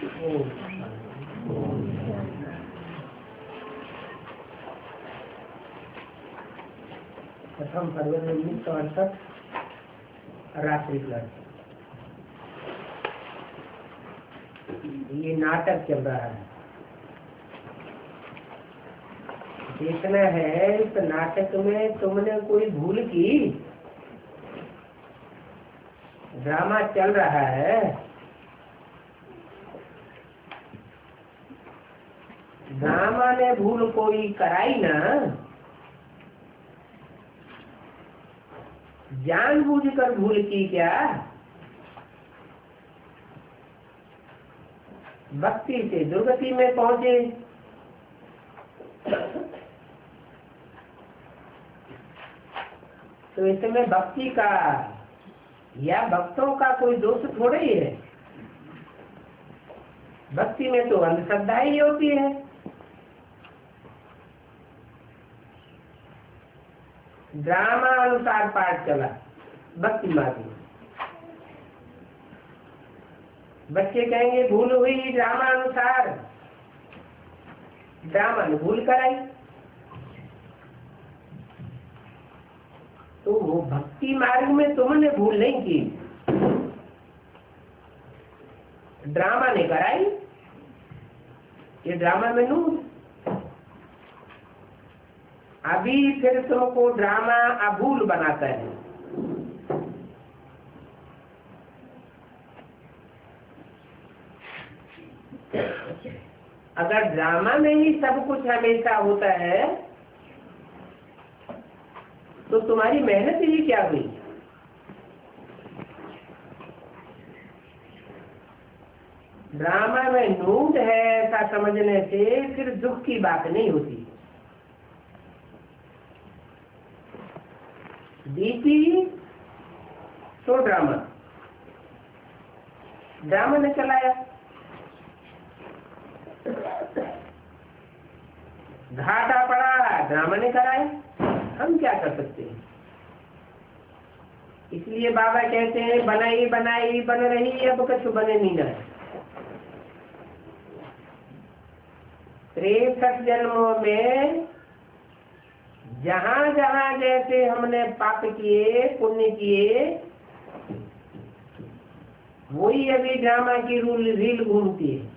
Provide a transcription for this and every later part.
प्रथम फरवरी 1968 रात्रि क्लास। ये नाटक चल रहा है, देखना है इस नाटक में तुमने कोई भूल की। ड्रामा चल रहा है, ड्रामा ने भूल कोई कराई ना, जानबूझकर भूल की क्या? भक्ति से दुर्गति में पहुंचे। तो इसमें भक्ति का या भक्तों का कोई दोष थोड़ा ही है। भक्ति में तो अंधश्रद्धा ही होती है। ड्रामा अनुसार पाठ चला भक्ति मार्ग में। बच्चे कहेंगे भूल हुई ड्रामा अनुसार, ड्रामा ने भूल कराई। तो वो भक्ति मार्ग में तुमने भूल नहीं की, ड्रामा ने कराई। ये ड्रामा में नूर। अभी फिर तुमको ड्रामा अभूल बनाता है। अगर ड्रामा में ही सब कुछ हमेशा होता है तो तुम्हारी मेहनत ही क्या हुई? ड्रामा में नूट है ऐसा समझने से फिर दुख की बात नहीं होती। डीपी तो ड्रामा, ड्रामा ने चलाया। घाटा पड़ा, ड्रामा ने कराया। हम क्या कर सकते हैं? इसलिए बाबा कहते हैं बनाई बनाई बन रही, अब कुछ बने नहीं ना। 63 जन्मों में जहां जहां जैसे हमने पाप किए पुण्य किए, वही अभी ड्रामा की रील घूमती है।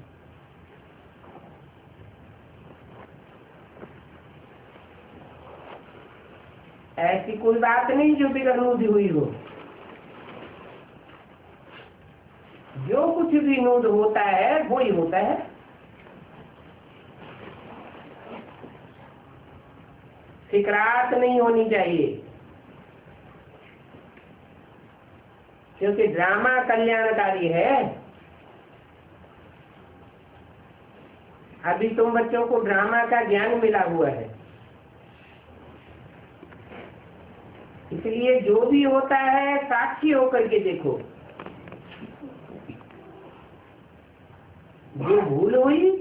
ऐसी कोई बात नहीं जो भी नूद हुई हो। जो कुछ भी नूद होता है वो ही होता है। फिक्रात नहीं होनी चाहिए, क्योंकि ड्रामा कल्याणकारी है। अभी तुम बच्चों को ड्रामा का ज्ञान मिला हुआ है, इसलिए जो भी होता है साक्षी होकर के देखो। जो भूल हुई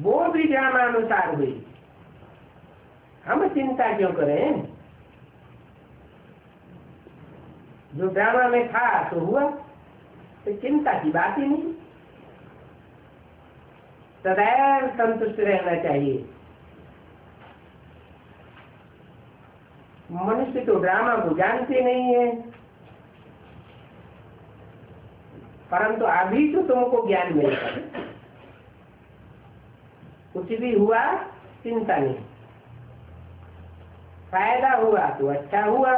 वो भी ड्रामा अनुसार हुई। हम चिंता क्यों करें? जो ड्रामा में था तो हुआ, तो चिंता की बात ही नहीं। सदैव संतुष्ट रहना चाहिए। मनुष्य तो ड्रामा को जानते नहीं है, परंतु अभी तो तुमको ज्ञान मिलेगा। कुछ भी हुआ चिंता नहीं, फायदा हुआ तो अच्छा हुआ,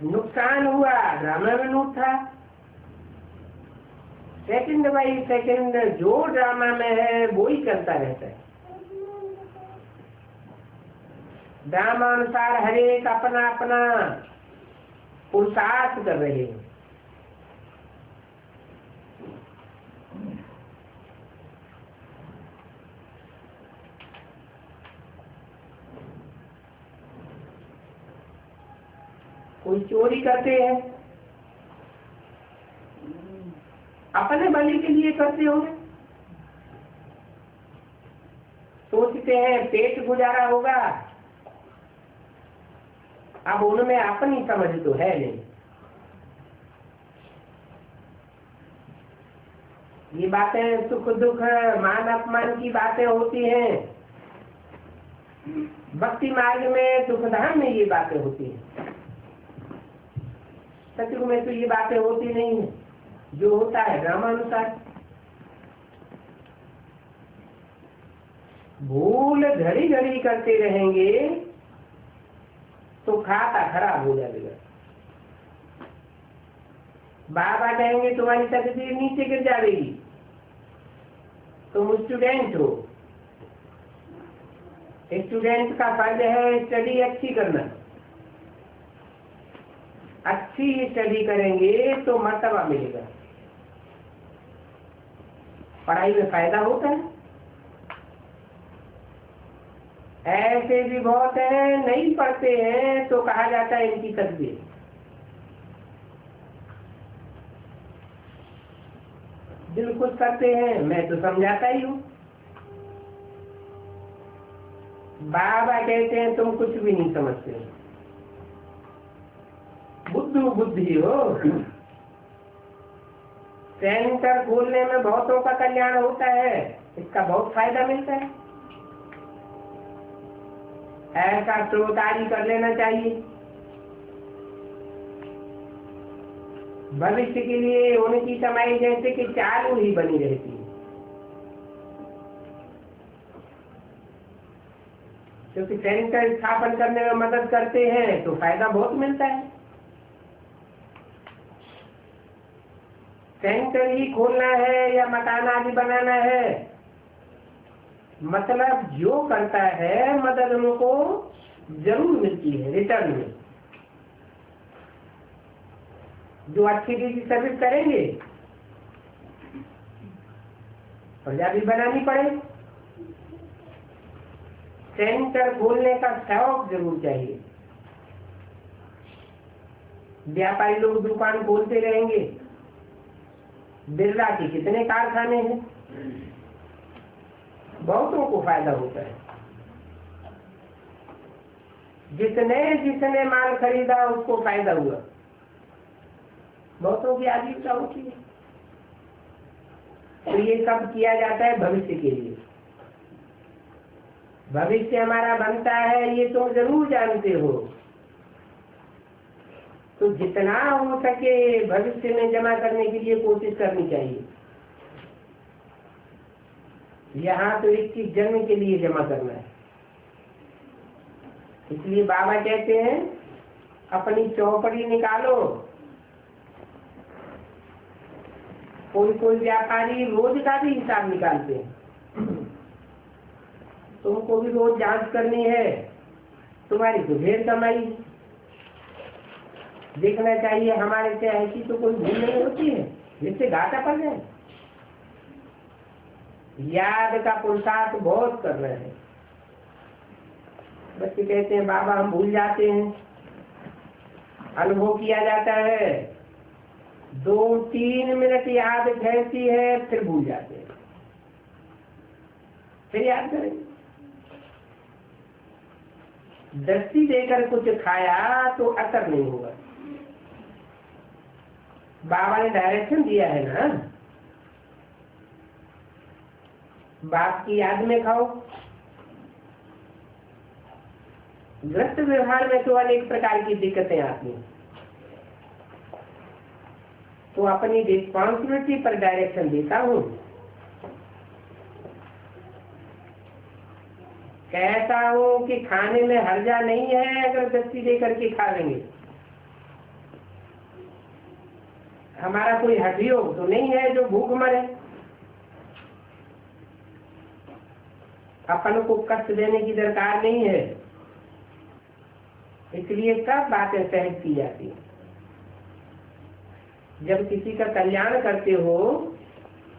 नुकसान हुआ ड्रामा में नूट था। सेकंड बाई सेकंड जो ड्रामा में है वो ही चलता रहता है। ड्रामा अनुसार हर एक अपना अपना पुरुषार्थ कर रहे हैं। कोई चोरी करते हैं, अपने भले के लिए करते होंगे। सोचते हैं पेट गुजारा होगा, अब उनमें अपनी समझ तो है नहीं। ये बातें सुख दुख मान अपमान की बातें होती हैं। भक्ति मार्ग में दुख धाम में ये बातें होती हैं। सतयुग में तो ये बातें होती नहीं है। जो होता है ड्रामानुसार। भूल घड़ी घड़ी करते रहेंगे तो खाता खराब हो जाएगा। बाबा कहेंगे तुम्हारी तकदीर नीचे गिर जाएगी। तुम स्टूडेंट हो, स्टूडेंट का फर्ज है स्टडी अच्छी करना। अच्छी स्टडी करेंगे तो मर्तबा मिलेगा। पढ़ाई में फायदा होता है। ऐसे भी बहुत हैं नहीं पढ़ते हैं तो कहा जाता है इनकी तकदीर। दिल खुश करते हैं, मैं तो समझाता ही हूँ। बाबा कहते हैं तुम कुछ भी नहीं समझते, बुद्धू बुद्धि हो। सेंटर खोलने में बहुतों का कल्याण होता है, इसका बहुत फायदा मिलता है। ऐसा श्रोतारी कर लेना चाहिए। भविष्य के लिए उनकी कमाई जैसे कि चालू ही बनी रहती है, क्योंकि सेंटर स्थापन करने में मदद करते हैं तो फायदा बहुत मिलता है। सेंटर ही खोलना है या मकान आदि बनाना है, मतलब जो करता है मदद उनको जरूर मिलती है रिटर्न में। जो अच्छी चीज सर्विस करेंगे प्रजा भी बनानी पड़े। सेंटर खोलने का शौक जरूर चाहिए। व्यापारी लोग दुकान खोलते रहेंगे। बिरला के कितने कारखाने हैं, बहुतों को फायदा होता है। जिसने जिसने माल खरीदा उसको फायदा हुआ, बहुतों की आजीविका होती है। तो ये सब किया जाता है भविष्य के लिए। भविष्य हमारा बनता है ये तो जरूर जानते हो। तो जितना हो सके भविष्य में जमा करने के लिए कोशिश करनी चाहिए। यहाँ तो 21 जन्म के लिए जमा करना है। इसलिए बाबा कहते हैं अपनी चौपड़ी निकालो। कोई कोई व्यापारी रोज का भी हिसाब निकालते हैं। तुमको भी रोज जांच करनी है। तुम्हारी तो ढेर कमाई, देखना चाहिए हमारे से ऐसी तो कोई भूल नहीं होती है जिससे घाटा पड़ जाए। याद का पुरुषार्थ बहुत कर रहे हैं। बच्चे कहते हैं बाबा हम भूल जाते हैं। अनुभव किया जाता है, 2-3 मिनट याद ठहरती है फिर भूल जाते हैं, फिर याद करेंगे। दस्ती देकर कुछ खाया तो असर नहीं होगा। बाबा ने डायरेक्शन दिया है ना, बाप की याद में खाओ। गृहस्थ व्यवहार में तो अनेक प्रकार की दिक्कतें आती हैं, तो अपनी रिस्पॉन्सिबिलिटी पर डायरेक्शन देता हूँ। कहता हूँ कि खाने में हर्जा नहीं है अगर दस्ती दे करके खा लेंगे। हमारा कोई हठयोग तो नहीं है जो भूख मरे। अपन को कष्ट देने की दरकार नहीं है, इसलिए सब बातें सहज की जाती है। जब किसी का कल्याण करते हो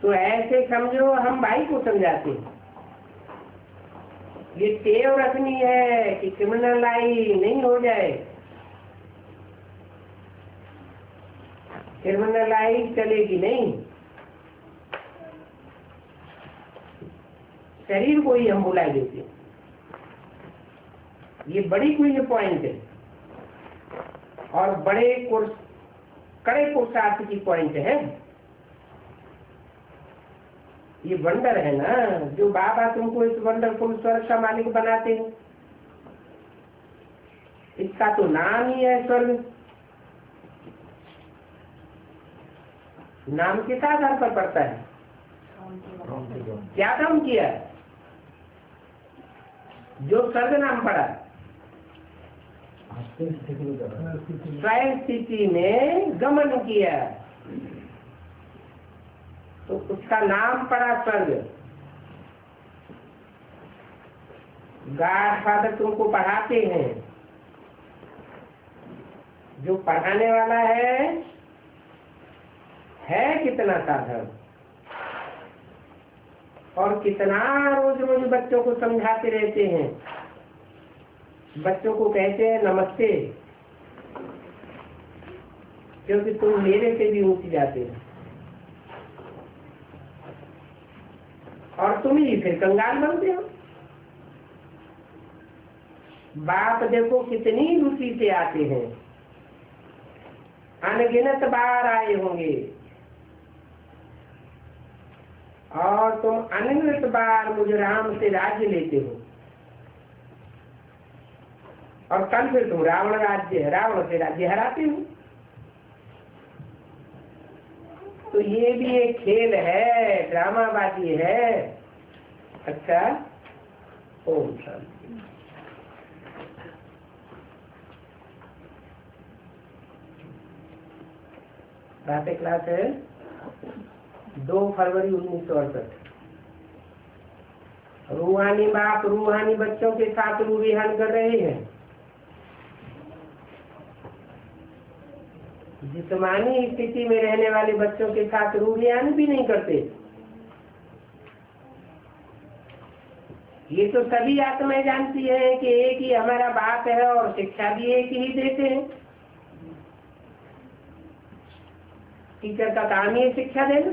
तो ऐसे समझो हम भाई को समझाते हैं। ये टेव रखनी है कि क्रिमिनलाई नहीं हो जाए। क्रिमिनलाई चलेगी नहीं, शरीर को ही हम बुला देते हैं। ये बड़ी कोई पॉइंट है और बड़े कड़े पुरुषार्थ की पॉइंट है। ये वंडर है ना, जो बाबा तुमको इस वंडरफुल स्वर्ग का मालिक बनाते हैं। इसका तो नाम ही है स्वर्ग। नाम किस आधार पर पड़ता है? क्या काम किया? जो स्वर्ग नाम पड़ा, स्वयं स्थिति में गमन किया, तो उसका नाम पड़ा स्वर्ग। गॉड फादर तुमको पढ़ाते हैं, जो पढ़ाने वाला है कितना साधन, और कितना रोज रोज बच्चों को समझाते रहते हैं। बच्चों को कहते हैं नमस्ते, क्योंकि तुम मेरे से भी ऊंच जाते हो, और तुम ही फिर कंगाल बनते हो। बाप देखो कितनी रुचि से आते हैं, अनगिनत बार आए होंगे, और तुम अनगिनत बार मुझ राम से राज्य लेते हो, और कल फिर तुम रावण से राज्य हराते हो। तो ये भी एक खेल है, ड्रामाबाजी है। अच्छा, ओम शांति। रात क्लास है 2 फरवरी 1968। रूहानी बाप रूहानी बच्चों के साथ रूहान कर रहे हैं। जिस्मानी स्थिति में रहने वाले बच्चों के साथ रूहान भी नहीं करते। ये तो सभी आत्माएं जानती हैं कि एक ही हमारा बाप है, और शिक्षा भी एक ही देते हैं। टीचर का काम ही शिक्षा देना,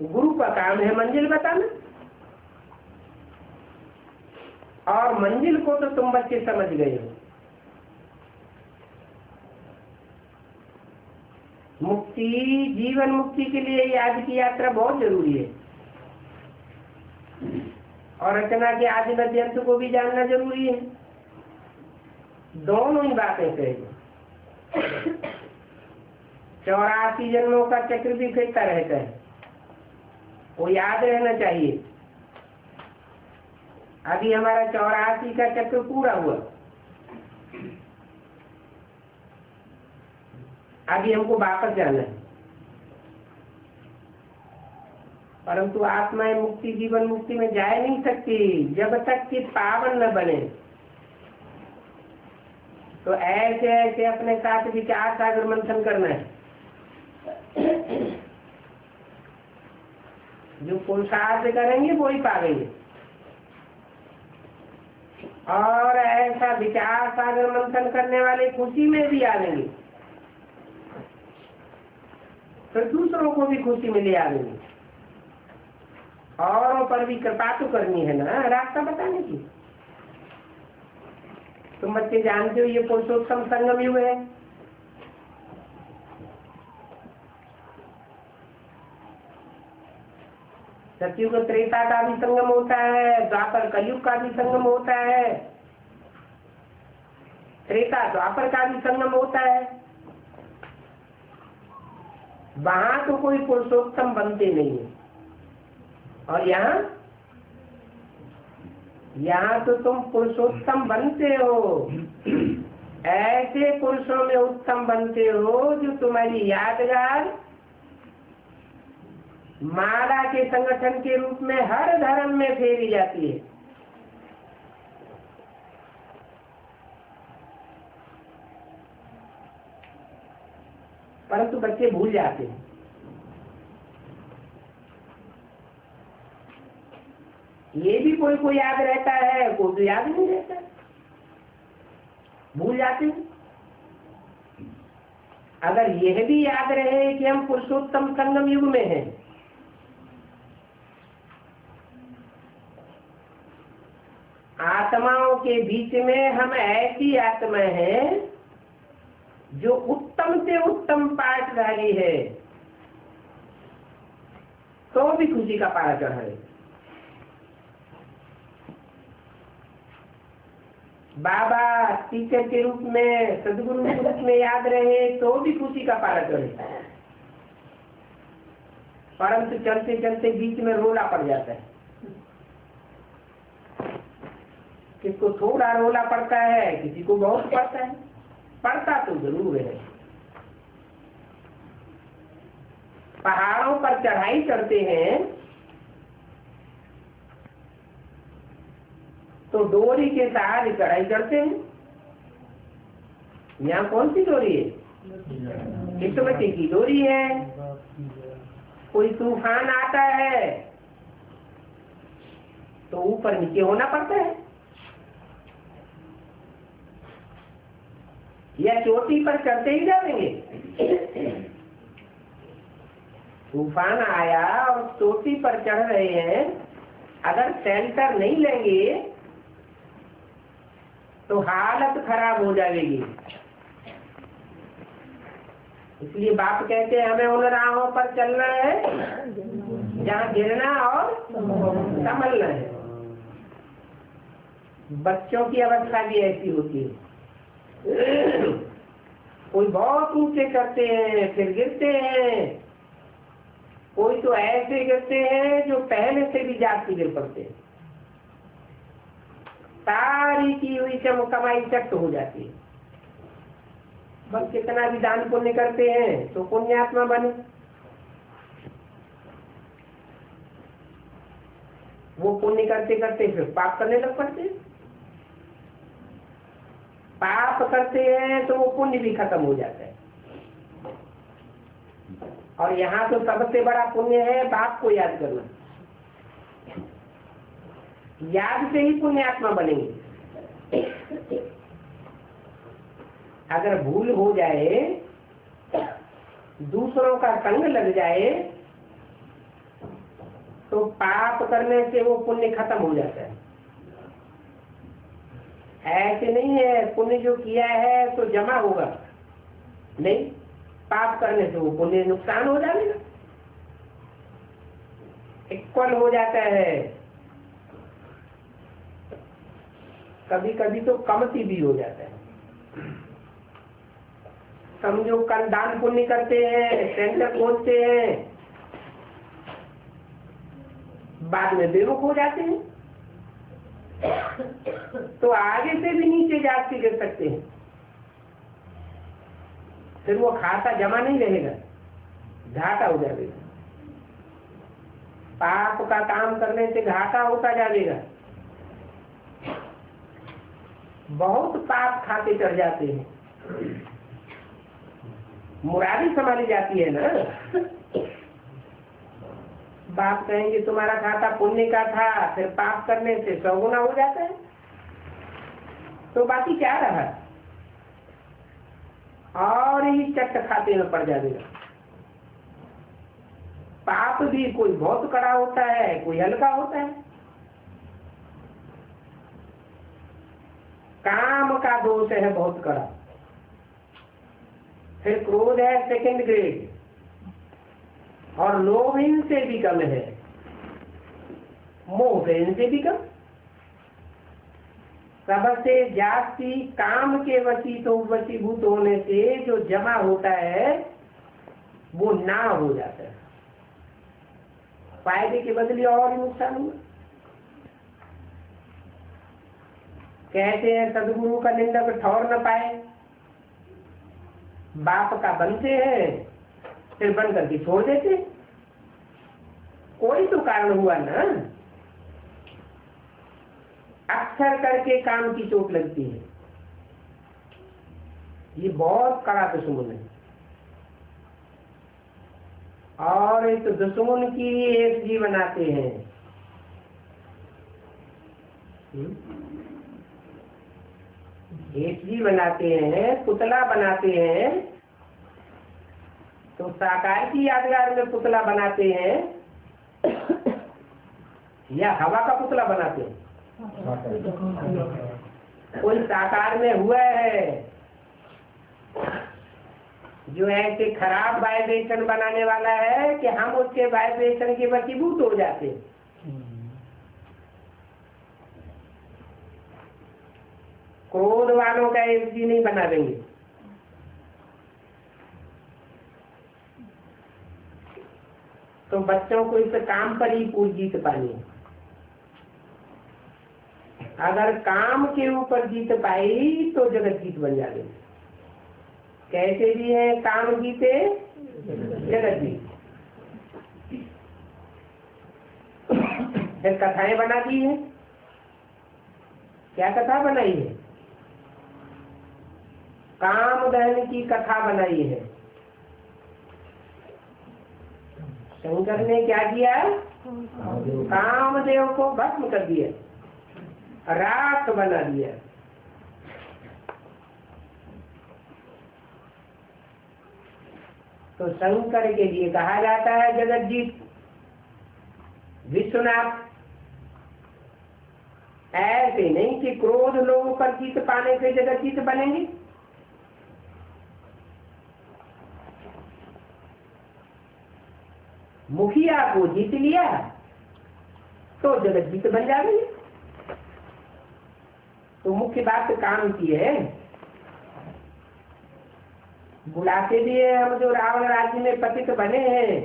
गुरु का काम है मंजिल बताना, और मंजिल को तो तुम बच्चे समझ गए हो। मुक्ति, जीवन मुक्ति के लिए आज की यात्रा बहुत जरूरी है, और रचना के आदि मध्य अंत को भी जानना जरूरी है। दोनों ही बातें कहेंगे। 84 जन्मों का चक्र भी फिरता रहता है, वो याद रहना चाहिए। अभी हमारा 84 का चक्र पूरा हुआ, अभी हमको वापस जाना है। परंतु आत्माएं मुक्ति, जीवन मुक्ति में जा नहीं सकती जब तक कि पावन न बने। तो ऐसे ऐसे अपने साथ विचार सागर मंथन करना है। जो पुरुषार्थ करेंगे वो ही पावेंगे, और ऐसा विचार सागर मंथन करने वाले खुशी में भी आवेंगे, फिर दूसरों को भी खुशी में ले आवेंगे। औरों पर भी कृपा तो करनी है ना, रास्ता बताने की। तुम बच्चे जानते हो ये पुरुषोत्तम संगम युग है। सतयुग त्रेता का भी संगम होता है, द्वापर कलयुग का भी संगम होता है, त्रेता द्वापर का भी संगम होता है। वहां तो कोई पुरुषोत्तम बनते नहीं है, और यहाँ तो तुम पुरुषोत्तम बनते हो। ऐसे पुरुषों में उत्तम बनते हो जो तुम्हारी यादगार माला के संगठन के रूप में हर धर्म में फेरी जाती है। परंतु बच्चे भूल जाते हैं। ये भी कोई को याद रहता है, कोई तो याद नहीं रहता, भूल जाते हैं। अगर यह भी याद रहे कि हम पुरुषोत्तम संगम युग में हैं, आत्माओं के बीच में हम ऐसी आत्माएं हैं जो उत्तम से उत्तम पाठधारी है, तो भी खुशी का पारा चढ़ रहे। बाबा टीचर के रूप में, सदगुरु के रूप में याद रहे तो भी खुशी का पारा चढ़े, परंतु चलते चलते बीच में रोला पड़ जाता है। किसको थोड़ा रोला पड़ता है, किसी को बहुत पड़ता है, पड़ता तो जरूर है। पहाड़ों पर चढ़ाई चढ़ते हैं तो डोरी के सहारे चढ़ाई चढ़ते हैं। यहाँ कौन सी डोरी है? किस्मती की डोरी है। कोई तूफान आता है तो ऊपर नीचे होना पड़ता है, या चोटी पर चढ़ते ही जाएंगे। तूफान आया और चोटी पर चढ़ रहे हैं, अगर शेल्टर नहीं लेंगे तो हालत खराब हो जाएगी। इसलिए बाप कहते हैं हमें उन राहों पर चलना है जहाँ गिरना और संभलना है। बच्चों की अवस्था भी ऐसी होती है, कोई बहुत ऊंचे करते हैं फिर गिरते हैं, कोई तो ऐसे गिरते हैं जो पहले से भी जाती गिर पड़ते हैं, सारी की हुई कमाई चट हो जाती है। बस कितना भी दान पुण्य करते हैं तो पुण्यात्मा बने, वो पुण्य करते करते फिर पाप करने लग पड़ते हैं। पाप करते हैं तो वो पुण्य भी खत्म हो जाता है। और यहाँ तो सबसे बड़ा पुण्य है बाप को याद करना, याद से ही पुण्यात्मा बनेंगे। अगर भूल हो जाए, दूसरों का संग लग जाए तो पाप करने से वो पुण्य खत्म हो जाता है। ऐसे नहीं है पुण्य जो किया है तो जमा होगा, नहीं, पाप करने से वो पुण्य नुकसान हो जाएगा, इक्वल हो जाता है। कभी कभी तो कमती भी हो जाता है। समझो कल दान पुण्य करते हैं, सेंटर खोलते हैं, बाद में बेवकूफ हो जाते हैं तो आगे से भी नीचे जाके गिर सकते हैं। फिर वो खाता जमा नहीं रहेगा, घाटा हो जाएगा। पाप का काम करने से घाटा होता जाएगा। बहुत पाप खाते चढ़ जाते हैं, मुरारी संभाली जाती है ना। बाप कहेंगे तुम्हारा खाता पुण्य का था, फिर पाप करने से 100 गुना हो जाता है, तो बाकी क्या रहा? और ही चट खाते में पड़ जाएगा। पाप भी कोई बहुत कड़ा होता है, कोई हल्का होता है। काम का दोष है बहुत कड़ा, फिर क्रोध है सेकंड ग्रेड, और लोभ इनसे भी कम है, मोह इनसे भी कम। सबसे जास्ती काम के वशीभूत होने से जो जमा होता है वो ना हो जाता है, फायदे के बदले और नुकसान हुआ। कहते हैं सदगुरु का निंदक ठौर न पाए, बाप का बनते हैं फिर बन करके छोड़ देते। कोई तो कारण हुआ ना, अक्सर करके काम की चोट लगती है। ये बहुत कड़ा दुश्मन है, और इस दुश्मन की एक जी बनाते हैं। एक जी बनाते हैं, पुतला बनाते हैं, तो साकार की यादगार में पुतला बनाते हैं या हवा का पुतला बनाते हैं? कोई साकार में हुआ है जो ऐसे खराब वाइब्रेशन बनाने वाला है कि हम उसके वाइब्रेशन के वशीभूत हो जाते हैं। क्रोध वालों का एक भी नहीं बना देंगे। तो बच्चों को इस काम पर ही पूछ जीत पानी है। अगर काम के ऊपर जीत पाई तो जगत जीत बन जाएगी। कैसे भी है काम जीते जगत जीत। फिर कथाएं बना दी है। क्या कथा बनाई है? कामधन की कथा बनाई है। शंकर ने क्या किया? कामदेव को भस्म कर दिया, राख बना दिया। तो शंकर के लिए कहा जाता है जगत जीत, विश्वनाथ। ऐसे नहीं कि क्रोध लोगों पर जीत पाने से जगत जीत बनेंगे। मुखिया को जीत लिया तो जगत जीत बन जाएगी। तो मुख्य बात काम की है। बुलाते भी है हम जो रावण राज्य में पतित बने हैं,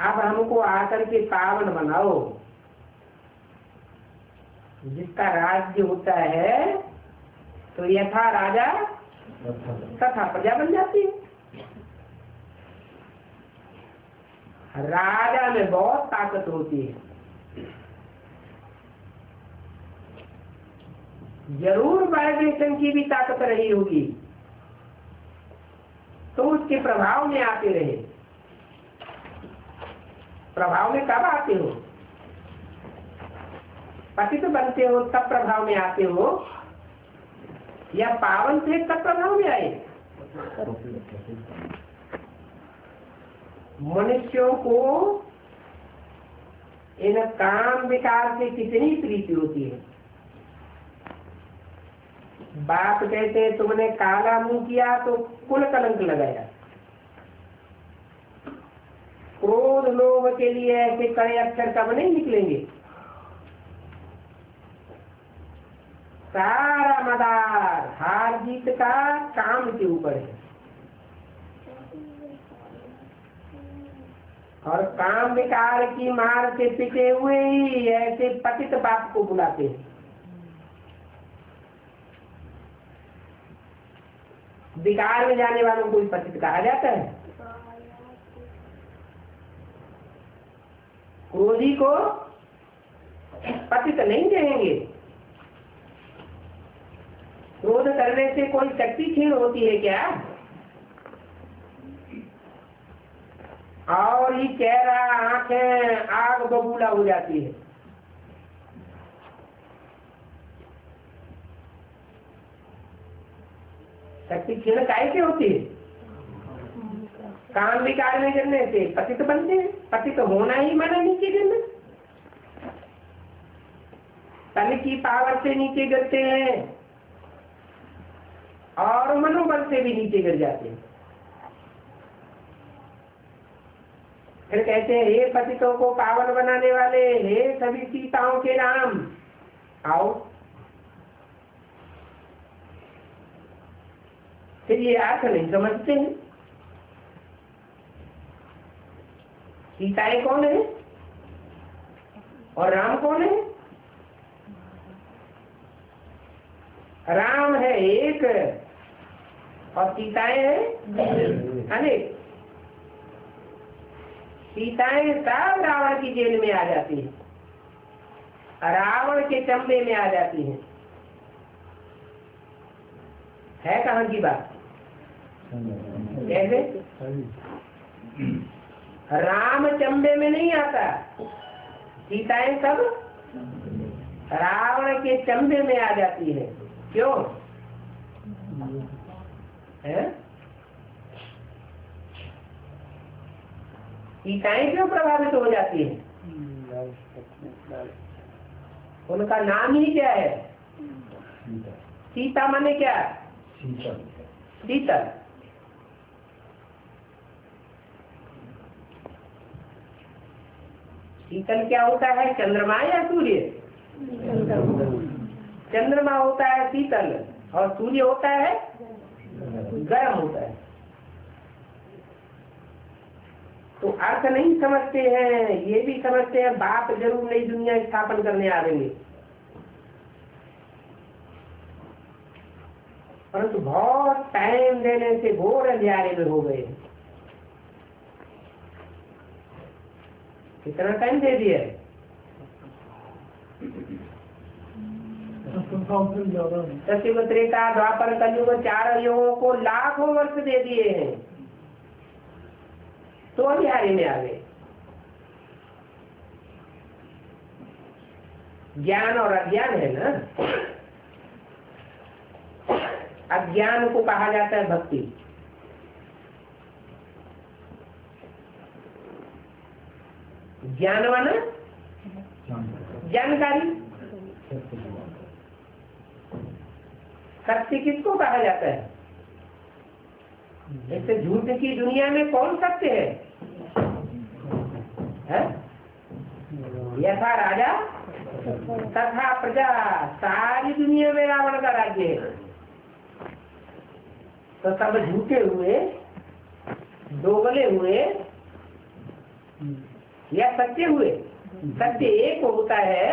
अब हमको आकर के पावन बनाओ। जिसका राज्य होता है तो यथा राजा तथा प्रजा बन जाती है। राजा में बहुत ताकत होती है। जरूर वाइब्रेशन की भी ताकत रही होगी तो उसके प्रभाव में आते रहे। प्रभाव में कब आते हो? पतित बनते हो तब प्रभाव में आते हो, या पावन थे तब प्रभाव में आए? मनुष्यों को इन काम विकार से कितनी प्रीति होती है। बाप कहते हैं तुमने काला मुंह किया तो कुल कलंक लगाया। क्रोध लोभ के लिए ऐसे कड़े अक्षर कब नहीं निकलेंगे। सारा मदार हार जीत का काम के ऊपर है। और काम विकार की मार से पिटे हुए ही ऐसे पतित बाप को बुलाते हैं। विकार में जाने वालों को पतित कहा जाता है। क्रोधी को पतित नहीं कहेंगे। क्रोध करने से कोई शक्ति क्षीण होती है क्या? और ये चेहरा आंखें आग बबूला हो जाती है। शक्ति क्षीण कैसे होती है? काम विकार में गिरने से पतित बनते हैं। पतित होना ही मना नीचे गिरना। तन की पावर से नीचे गिरते हैं और मनोबल से भी नीचे गिर जाते हैं। फिर कहते हैं हे पतितों को पावन बनाने वाले, हे सभी सीताओं के राम, आओ। फिर ये अर्थ नहीं समझते हैं। सीताएं कौन है और राम कौन है? राम है एक और सीताएं हैं अनेक। सीताएं सब रावण की जेल में आ जाती हैं, रावण के चंबे में आ जाती हैं। है कहाँ की बात? कैसे? राम चंबे में नहीं आता, सीताएं सब रावण के चंबे में आ जाती है। क्यों है? सीताएं क्यों प्रभावित हो जाती है? उनका नाम ही क्या है? सीता माने क्या? शीतल। शीतल क्या होता है, चंद्रमा या सूर्य? चंद्रमा होता है शीतल और सूर्य होता है गर्म होता है। तो अर्थ नहीं समझते हैं, ये भी समझते हैं बाप जरूर नई दुनिया स्थापन करने आएंगे, परंतु बहुत टाइम देने से घोर अंधियारे में हो गए। कितना टाइम दे दिया? सतयुग त्रेता द्वापर कलयुग 4 युगों को लाखों वर्ष दे दिए हैं, तो अंधियारे में आ गए। ज्ञान और अज्ञान है ना। अज्ञान को कहा जाता है भक्ति, ज्ञान माना जानकारी। सत्य किसको कहा जाता है? इससे झूठ की दुनिया में कौन सत्य है? यथा राजा तथा प्रजा, सारी दुनिया में रावण का राज्य है। तो सब झूठे हुए, दोगले हुए या सत्य हुए? सत्य एक होता है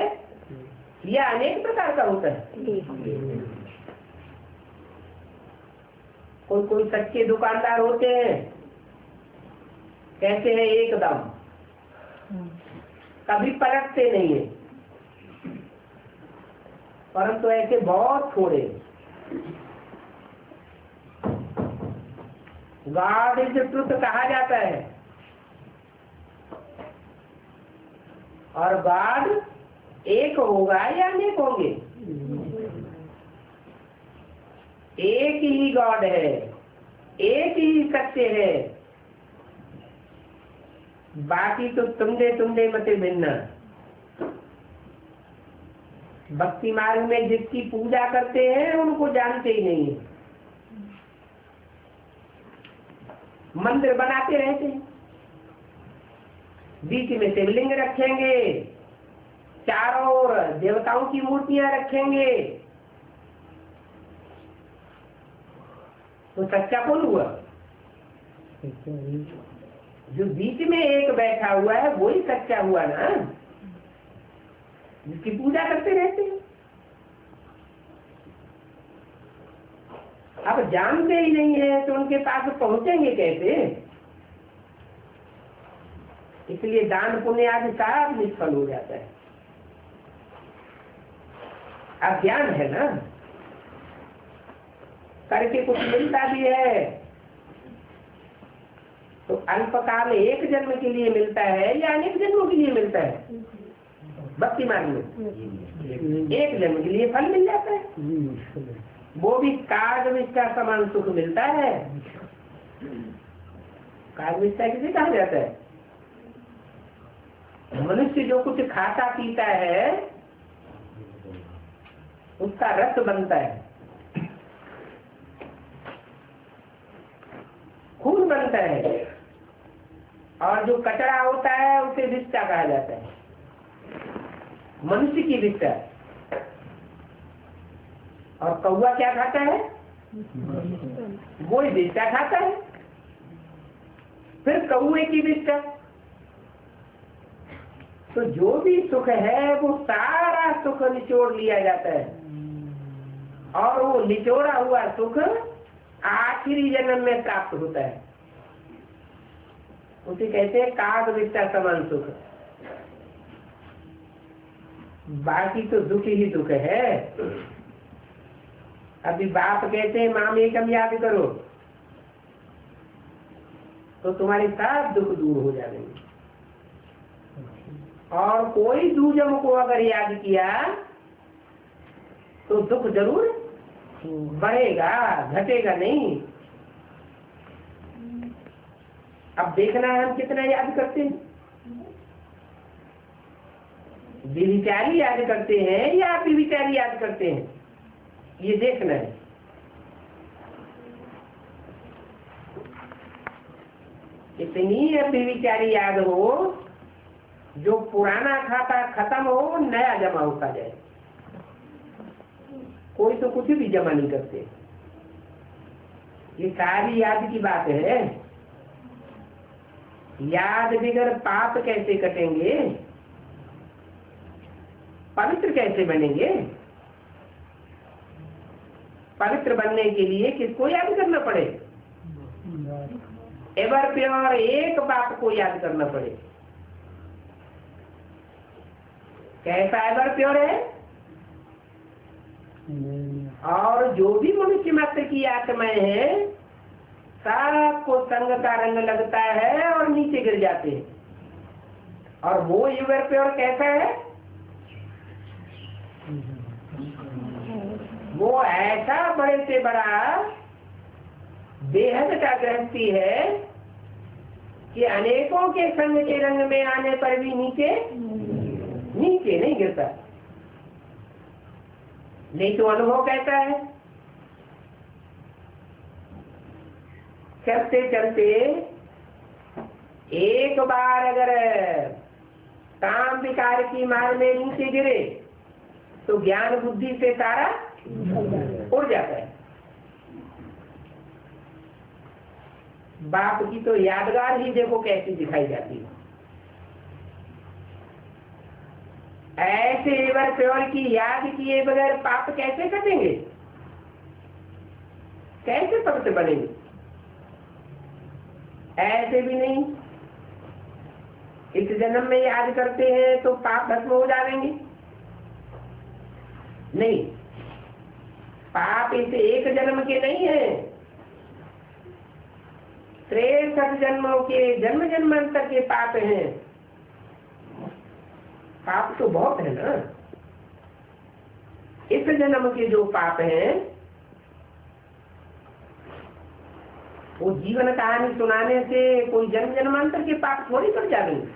या अनेक प्रकार का होता है? कोई कोई सच्चे दुकानदार होते हैं, कहते हैं एकदम, कभी पलटते नहीं है, परंतु ऐसे बहुत थोड़े। गॉड इज ट्रुथ कहा जाता है, और गॉड एक होगा या अनेक होंगे? एक ही गॉड है, एक ही सत्य है, बाकी तो तुमने मते भिन्न। भक्ति मार्ग में जिसकी पूजा करते हैं उनको जानते ही नहीं है। मंदिर बनाते रहते हैं, बीच में शिवलिंग रखेंगे, चारों ओर देवताओं की मूर्तियां रखेंगे, तो सच्चा कौन हुआ? जो बीच में एक बैठा हुआ है वही सच्चा हुआ ना, जिसकी पूजा करते रहते हैं। अब जानते ही नहीं है तो उनके पास पहुंचेंगे कैसे? इसलिए दान पुण्य आदि सब निष्फल हो जाता है। अज्ञान है ना, करके कुछ मिलता भी है तो अल्पकाल एक जन्म के लिए मिलता है या अनेक जन्मों के लिए मिलता है? भक्ति मार्ग में एक जन्म के लिए फल मिल जाता है, वो भी कागविष का समान सुख मिलता है। कागविष किसे कहा जाता है? मनुष्य जो कुछ खाता पीता है उसका रस बनता है, खून बनता है, और जो कचरा होता है उसे विष्टा कहा जाता है। मनुष्य की विष्टा। और कौवा क्या खाता है? वो ही विष्टा खाता है, फिर कौए की विष्टा। तो जो भी सुख है वो सारा सुख निचोड़ लिया जाता है, और वो निचोड़ा हुआ सुख आखिरी जन्म में प्राप्त होता है। उसे कहते हैं कागविष्टा समान सुख। बाकी तो दुख ही दुख है। अभी बाप कहते हैं माम एकम याद करो, तो तुम्हारे सब दुख दूर हो जाएंगे। और कोई दूजम को अगर याद किया तो दुख जरूर बढ़ेगा, घटेगा नहीं। अब देखना है हम कितना याद करते हैं, विचारी याद करते हैं या विचारी याद करते हैं, ये देखना है। इतनी विचारी याद हो जो पुराना खाता खत्म हो, नया जमा होता जाए। कोई तो कुछ भी जमा नहीं करते। ये सारी याद की बात है। याद बगैर पाप कैसे कटेंगे, पवित्र कैसे बनेंगे? पवित्र बनने के लिए किसको याद करना पड़े? एवर प्योर एक बाप को याद करना पड़े। कैसा एवर प्योर है? और जो भी मनुष्य मात्र की आत्माएं हैं, सबको संग का रंग लगता है और नीचे गिर जाते हैं। और वो एवर प्योर कैसा है? वो ऐसा बड़े से बड़ा बेहद का गृहस्थी है कि अनेकों के संग के रंग में आने पर भी नीचे नहीं गिरता। नहीं तो अनुभव कहता है, चलते चलते एक बार अगर काम विकार की मार में नीचे गिरे तो ज्ञान बुद्धि से सारा उड़ जाता है। बाप की तो यादगार ही देखो कैसी दिखाई जाती है। ऐसे एवर प्योर की याद किए बगैर पाप कैसे कटेंगे, कैसे पवित्र बनेंगे? ऐसे भी नहीं। इस जन्म में याद करते हैं तो पाप भस्म हो जाएंगे? नहीं, पाप इस एक जन्म के नहीं है, 63 जन्मों के जन्म जन्मांतर के पाप हैं। पाप तो बहुत है ना। इस जन्म के जो पाप हैं वो जीवन कहानी सुनाने से कोई जन्म जन्मांतर के पाप थोड़ी कर जाएंगे।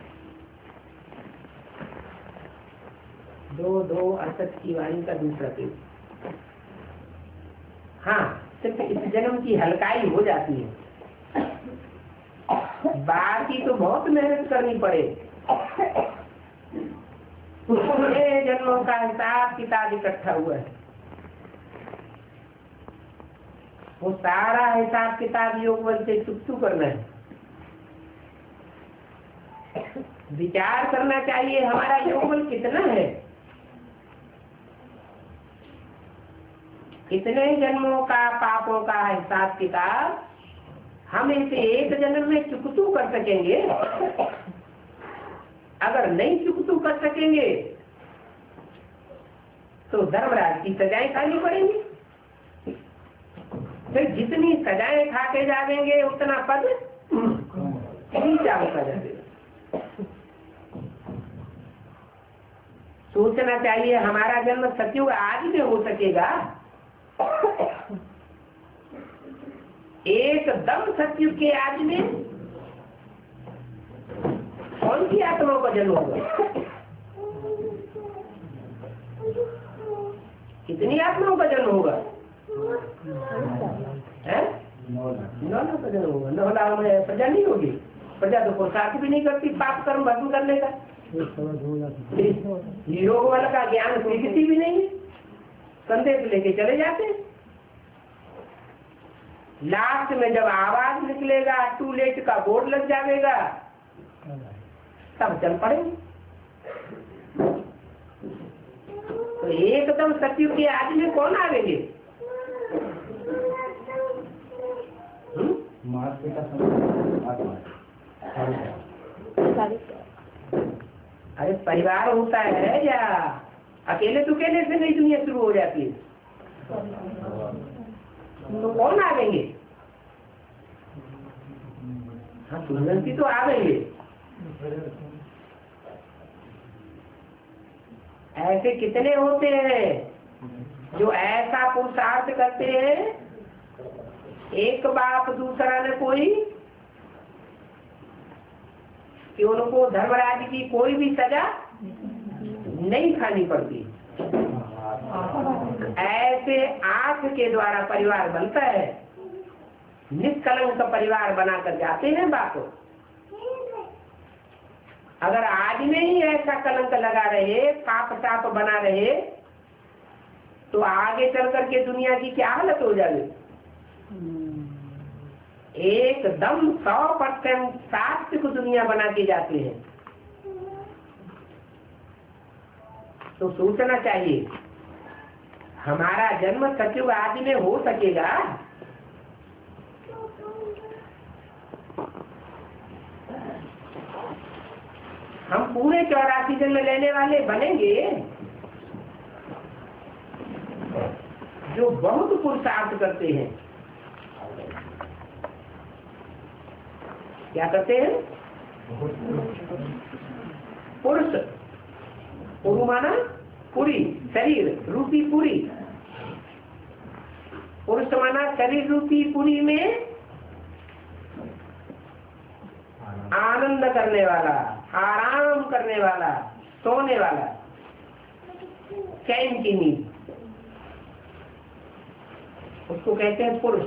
दो असत की वाणी का दूसरा पेज। हाँ, सिर्फ इस जन्म की हल्काई हो जाती है, बाकी तो बहुत मेहनत करनी पड़े। ये जन्मों का हिसाब किताब इकट्ठा हुआ है। वो सारा हिसाब किताब योग बल से चुकतू करना है। विचार करना चाहिए हमारा योग बल कितना है। कितने जन्मों का पापों का हिसाब किताब हम इसे एक जन्म में चुकतू कर सकेंगे। अगर नहीं चुकतू कर सकेंगे तो धर्मराज की सजाएं खानी पड़ेंगी। फिर जितनी सजाएं खा के जाएंगे उतना पद नीचा होता जाएगा। सोचना चाहिए हमारा जन्म सतयुग आज में हो सकेगा। एकदम सतयुग के आज में कौन सी आत्माओं का जन्म होगा? कितनी आत्माओं का जन्म होगा? 9 का जन्म होगा। 9 लाख में प्रजा नहीं होगी। प्रजा तो पुरुषार्थ भी नहीं करती पाप कर्म भस्म करने का। योग वाला का ज्ञान सीखती भी नहीं, संदेश लेके चले जाते। लास्ट में जब आवाज निकलेगा, टू लेट का बोर्ड लग जाएगा, तब चल पड़ेंगे। तो एकदम सतयुग के आज में कौन आवेंगे? अरे परिवार होता है या अकेले तो अकेले से नई दुनिया शुरू हो जाती है? तो कौन आवेंगे? हाँ, सूर्यवंशी तो आवेंगे। ऐसे कितने होते हैं जो ऐसा पुरुषार्थ करते हैं, एक बाप दूसरा न कोई, कि उनको धर्मराज की कोई भी सजा नहीं खानी पड़ती। ऐसे आंख के द्वारा परिवार बनता है। निष्कलंक परिवार बनाकर जाते हैं बाप। अगर आज में ही ऐसा कलंक लगा रहे, पाप साप बना रहे, तो आगे चल करके दुनिया की क्या हालत हो जाएगी। एकदम 100% सात्विक दुनिया बना के जाते हैं। तो सोचना चाहिए हमारा जन्म सचिव आदि में हो सकेगा। हम पूरे 84 जन्म लेने वाले बनेंगे। जो बहुत पुरुषार्थ करते हैं, क्या करते हैं? पुरुष, पुरु माना पुरी, शरीर रूपी पुरी। पुरुष माना शरीर रूपी पुरी में आनंद करने वाला, आराम करने वाला, सोने वाला, चैन की नींद, उसको कहते हैं पुरुष।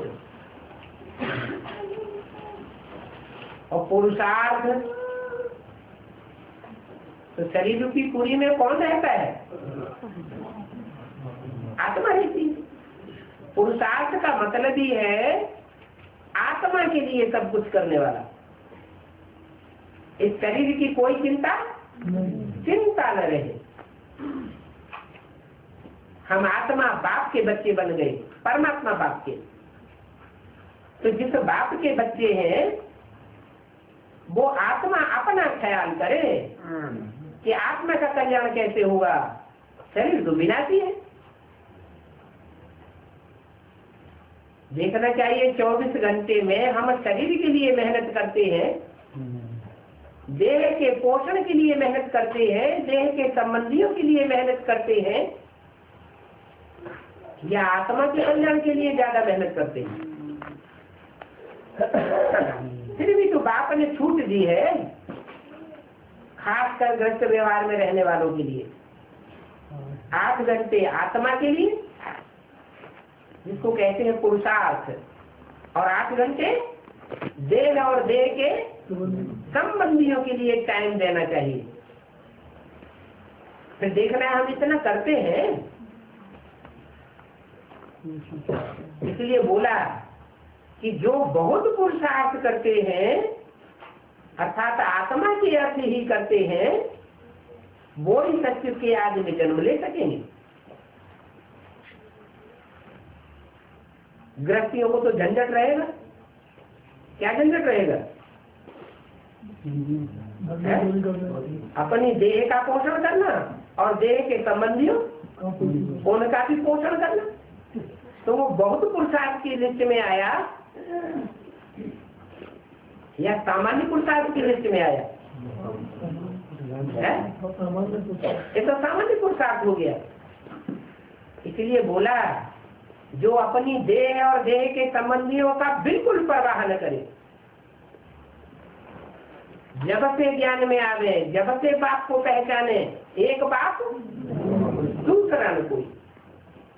और पुरुषार्थ तो शरीर रूपी पुरी में कौन रहता है? आत्मा रहती है। पुरुषार्थ का मतलब ही है आत्मा के लिए सब कुछ करने वाला। इस शरीर की कोई चिंता न रहे। हम आत्मा बाप के बच्चे बन गए, परमात्मा बाप के। तो जिस बाप के बच्चे हैं वो आत्मा अपना ख्याल करे कि आत्मा का कल्याण कैसे होगा। शरीर तो विनाशी है। देखना चाहिए 24 घंटे में हम शरीर के लिए मेहनत करते हैं, देह के पोषण के लिए मेहनत करते हैं, देह के संबंधियों के लिए मेहनत करते हैं, या आत्मा के कल्याण के लिए ज्यादा मेहनत करते हैं। फिर भी तो बाप ने छूट दी है, खासकर ग्रस्त व्यवहार में रहने वालों के लिए। 8 घंटे आत्मा के लिए, जिसको कहते हैं पुरुषार्थ, और 8 घंटे देह और देह के संबंधियों के लिए टाइम देना चाहिए। फिर देखना है हम इतना करते हैं। इसलिए बोला कि जो बहुत पुरुषार्थ करते हैं, अर्थात आत्मा के अर्थ ही करते हैं, वो ही सत्य के आदि में जन्म ले सकेंगे। गृहस्थियों को तो झंझट रहेगा। क्या झंझट रहेगा? अपनी देह का पोषण करना और देह के संबंधियों उनका भी पोषण करना। तो वो बहुत पुरुषार्थ की लिस्ट में आया या सामान्य पुरुषार्थ की लिस्ट में आया? ये तो सामान्य पुरुषार्थ हो गया। इसलिए बोला जो अपनी देह और देह के संबंधियों का बिल्कुल परवाह न करे, जब से ज्ञान में आवे, जब से बाप को पहचाने, एक बाप दूसरा न कोई।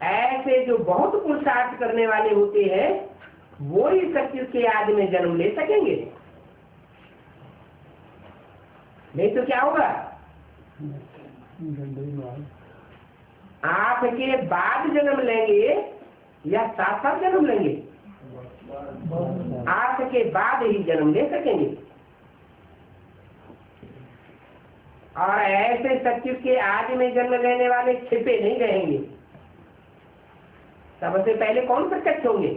ऐसे जो बहुत पुरुषार्थ करने वाले होते हैं वो ही सत्य के आदि में जन्म ले सकेंगे। नहीं तो क्या होगा? आप के बाद जन्म लेंगे या साथ साथ जन्म लेंगे? आप के बाद ही जन्म ले सकेंगे। और ऐसे सत्य के आदि में जन्म लेने वाले छिपे नहीं रहेंगे। सबसे पहले कौन प्रत्यक्ष होंगे?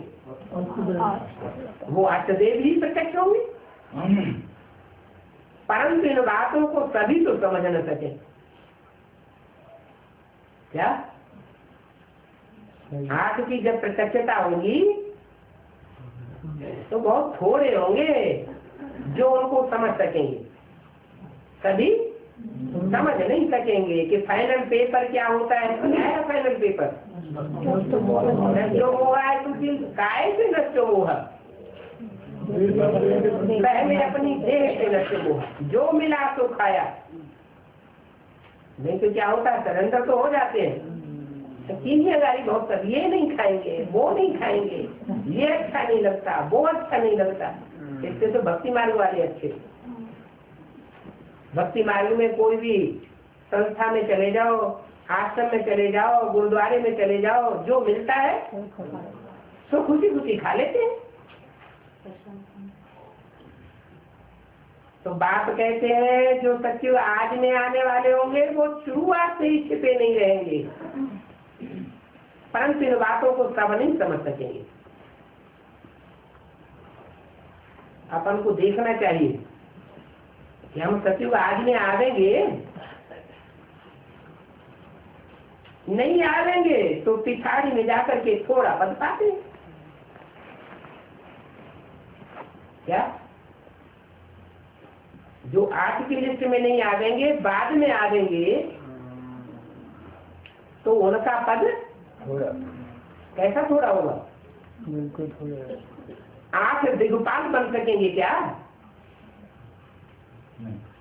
वो अष्टदेव ही प्रत्यक्ष होंगे। परंतु इन बातों को सभी तो समझ न सके। क्या आंख की जब प्रत्यक्षता होगी तो बहुत थोड़े होंगे जो उनको समझ सकेंगे। सभी समझ नहीं सकेंगे कि फाइनल पेपर क्या होता है। क्या है फाइनल पेपर? नष्टो मोहा है तुझे काय से नष्टो मोहा। पहले अपनी देह से नष्टो मोहा, जो मिला तो खाया। नहीं तो क्या होता है? सरेंडर तो हो जाते हैं। गाड़ी बहुत सब, ये नहीं खाएंगे, वो नहीं खाएंगे, ये अच्छा नहीं लगता, वो अच्छा नहीं लगता। इससे तो भक्ति मार्ग वाले अच्छे। भक्ति मार्ग में कोई भी संस्था में चले जाओ, आश्रम में चले जाओ, गुरुद्वारे में चले जाओ, जो मिलता है तो खुशी खुशी खा लेते हैं। तो बाप कहते हैं जो सचिव आज में आने वाले होंगे वो शुरुआत से ही छिपे नहीं रहेंगे, परंतु इन बातों को सब नहीं समझ सकेंगे। अपन को देखना चाहिए कि हम सचिव आज में आवेंगे, नहीं आवेंगे तो पिछाड़ी में जाकर के थोड़ा पद पाते क्या। जो आज की लिस्ट में नहीं आवेंगे, बाद में आवेंगे तो उनका पद थोड़ा, कैसा थोड़ा होगा, बिल्कुल थोड़ा। 8 दिग्पाल बन सकेंगे क्या?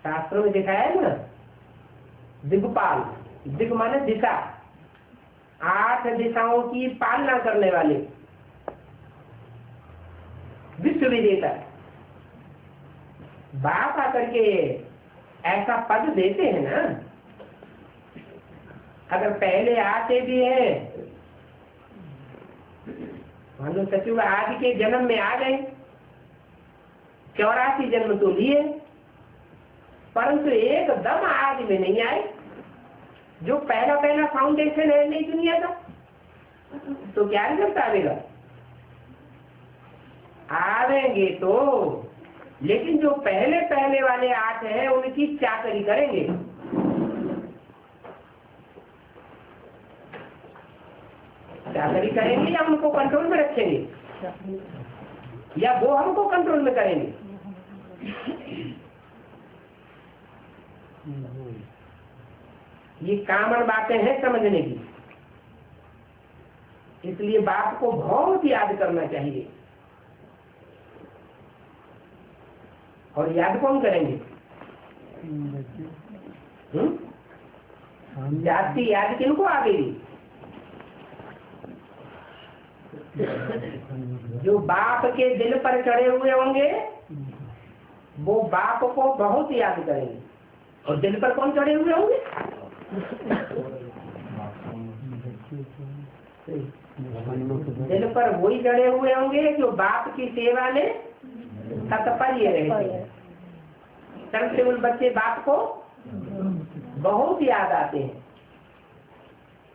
शास्त्रों में दिखाया है ना, दिग्पाल, दिग माने दिशा, 8 दिशाओं की पालना करने वाले विश्व विजेता बाप आकर के ऐसा पद देते हैं ना। अगर पहले आते भी है, मान लो सचिव आज के जन्म में आ गए, 84 जन्म तो लिए, परंतु एकदम आज में नहीं आए। जो पहला फाउंडेशन है नहीं दुनिया का, तो क्या रिजल्ट आएगा? आवेंगे तो, लेकिन जो पहले वाले 8 हैं उनकी चाकरी करेंगे। चाकरी करेंगे या उनको कंट्रोल में रखेंगे, या वो हमको कंट्रोल में करेंगे? ये कॉमन बातें हैं समझने की, इसलिए बाप को बहुत याद करना चाहिए। और याद कौन करेंगे? जाति याद किनको आ गई? जो बाप के दिल पर चढ़े हुए होंगे वो बाप को बहुत याद करेंगे। और दिल पर कौन चढ़े हुए होंगे? दिल पर वही चढ़े हुए होंगे जो बाप की सेवा में तत्पर ही रहेंगे। से उन बच्चे बाप को बहुत याद आते हैं।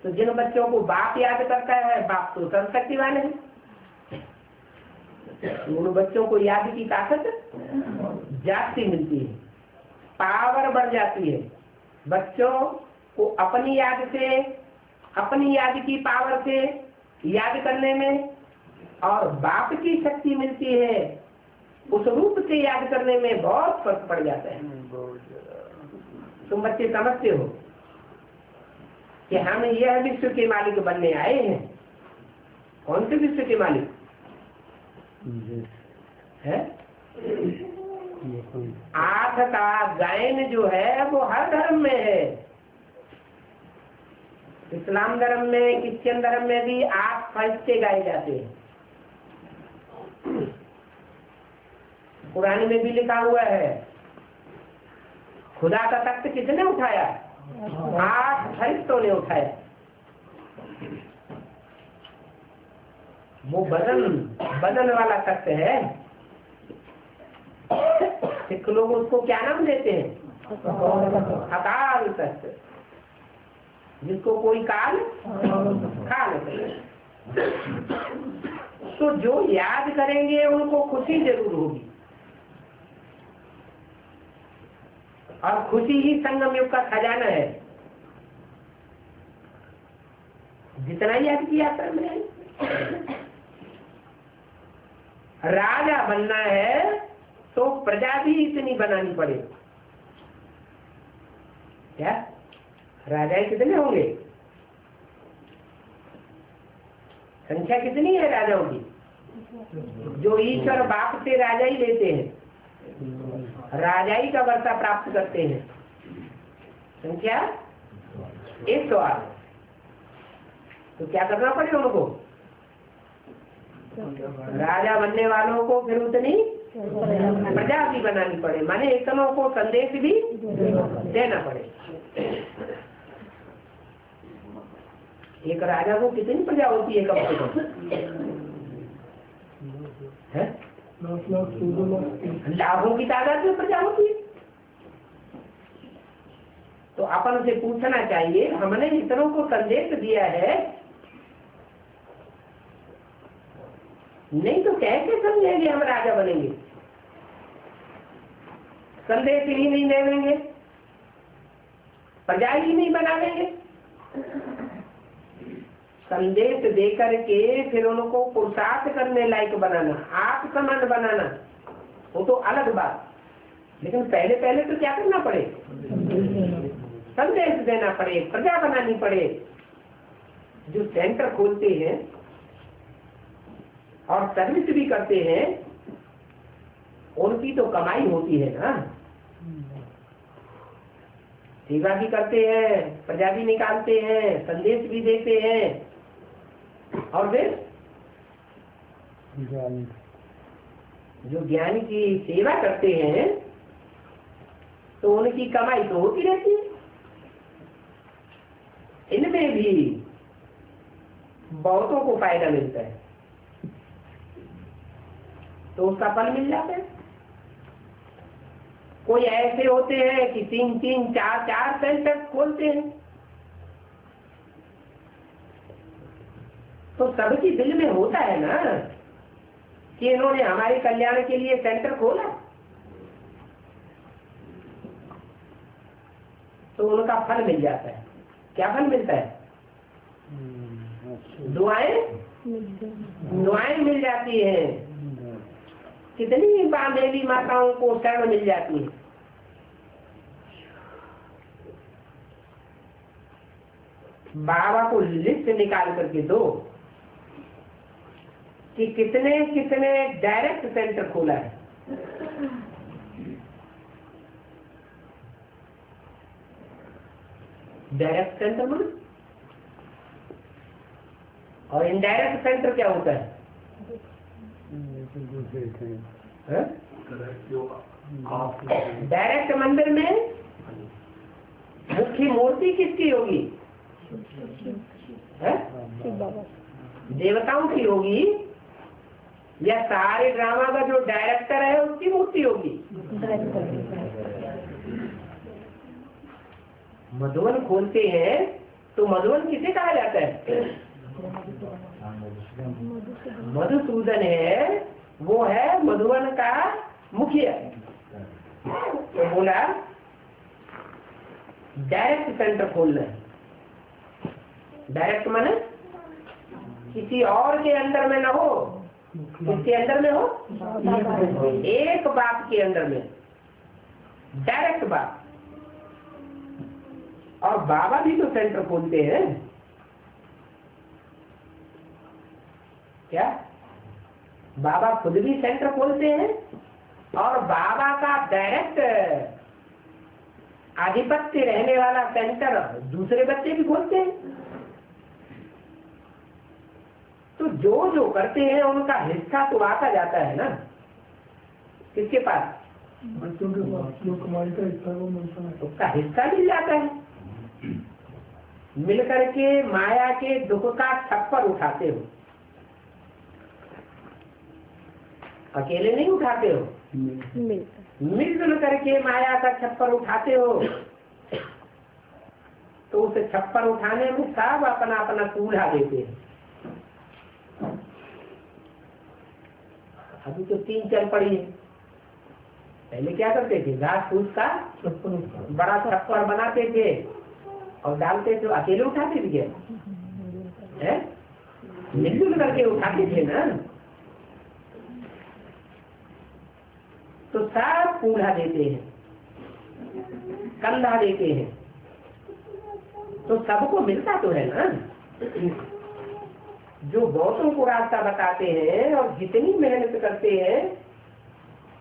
तो जिन बच्चों को बाप याद करता है, बाप तो सर्वशक्तिवान है, उन बच्चों को याद की ताकत जाती मिलती है, पावर बढ़ जाती है। बच्चों को अपनी याद से, अपनी याद की पावर से याद करने में, और बाप की शक्ति मिलती है उस रूप से याद करने में बहुत फर्क पड़ जाता है। तुम बच्चे समझते हो कि हम यह विश्व के मालिक बनने आए हैं। कौन से विश्व के मालिक है? 8 का गायन जो है वो हर धर्म में है। इस्लाम धर्म में, क्रिश्चियन धर्म में भी 8 फरिश्ते गाए जाते हैं। कुरान में भी लिखा हुआ है, खुदा का तख्त किसने उठाया? 8 फरिश्तों ने उठाया। वो बदन वाला तख्त है। सिख लोग उसको क्या नाम देते हैं? अकाल तख्त, जिसको कोई काल खा ले। तो जो याद करेंगे उनको खुशी जरूर होगी, और खुशी ही संगम युग का खजाना है। जितना याद किया कर में राजा बनना है तो प्रजा भी इतनी बनानी पड़े। क्या राजा कितने होंगे? संख्या कितनी है राजाओं की? जो ईश्वर बाप से राजा ही लेते हैं, राजाई का वर्षा प्राप्त करते हैं। संख्या 108। तो क्या करना पड़ेगा उनको? राजा बनने वालों को फिर उतनी प्रजा भी बनानी पड़े, माने इतनों को संदेश भी देना पड़े। एक राजा को कितनी प्रजा होती है कम से कम? लाखों की तादाद में प्रजा होती है। तो अपन से पूछना चाहिए, हमने इतनों को संदेश दिया है, नहीं तो कैसे समझेंगे हम राजा बनेंगे? संदेश ही नहीं देंगे, प्रजा ही नहीं बनाएंगे। संदेश देकर के फिर उनको पुरुषार्थ करने लायक बनाना, आत्मसमान बनाना, वो तो अलग बात। लेकिन पहले पहले तो क्या करना पड़े? संदेश देना पड़े, प्रजा बनानी पड़े। जो सेंटर खोलते हैं और सर्विस भी करते हैं, उनकी तो कमाई होती है ना। सेवा भी करते हैं, प्रजा भी निकालते हैं, संदेश भी देते हैं, और फिर जो ज्ञान की सेवा करते हैं तो उनकी कमाई तो होती रहती है। इनमें भी बहुतों को फायदा मिलता है, तो उसका फल मिल जाता है। कोई ऐसे होते हैं कि 3-3, 4-4 सेंटर खोलते हैं, तो सबकी दिल में होता है ना कि इन्होंने हमारे कल्याण के लिए सेंटर खोला, तो उनका फल मिल जाता है। क्या फल मिलता है? दुआएं मिल जाती हैं। कितनी देवी माताओं को शरण मिल जाती है। बाबा को लिस्ट निकाल करके दो कि कितने कितने डायरेक्ट सेंटर खोला है। डायरेक्ट सेंटर में और इनडायरेक्ट सेंटर क्या होता है? डायरेक्ट मंदिर में मुख्य मूर्ति किसकी होगी? देवताओं की होगी, या सारे ड्रामा का जो डायरेक्टर है उसकी मूर्ति होगी? मधुवन खोलते हैं तो मधुवन किसे कहा जाता है? मधुसूदन है, वो है मधुवन का मुखिया। तो बोला डायरेक्ट सेंटर खोलना है। डायरेक्ट माने किसी और के अंदर में न हो, किसके अंदर में हो? एक बाप के अंदर में, डायरेक्ट बाप। और बाबा भी तो सेंटर खोलते हैं। क्या बाबा खुद भी सेंटर खोलते हैं? और बाबा का डायरेक्ट आधिपत्य रहने वाला सेंटर दूसरे बच्चे भी खोलते हैं। तो जो जो करते हैं उनका हिस्सा तो आता जाता है ना। किसके पास? बच्चों के पास। जो कमाई का हिस्सा वो मिलता है, उसका हिस्सा मिल जाता है। मिलकर के माया के दुख का छप्पर उठाते हो, अकेले नहीं उठाते हो, मिलजुल करके माया का छप्पर उठाते हो। तो उस छप्पर उठाने में सब अपना अपना चूल्हा देते हैं। अभी तो 3 चल पड़ी है। पहले क्या करते थे? घास फूस का बड़ा छप्पर बनाते थे और डालते थे। अकेले उठाते थे क्या? मिलजुल करके उठाते थे ना। तो सब कूल्हा देते हैं, कंधा देते हैं, तो सबको मिलता तो है ना। जो बहुतों को रास्ता बताते हैं और जितनी मेहनत करते हैं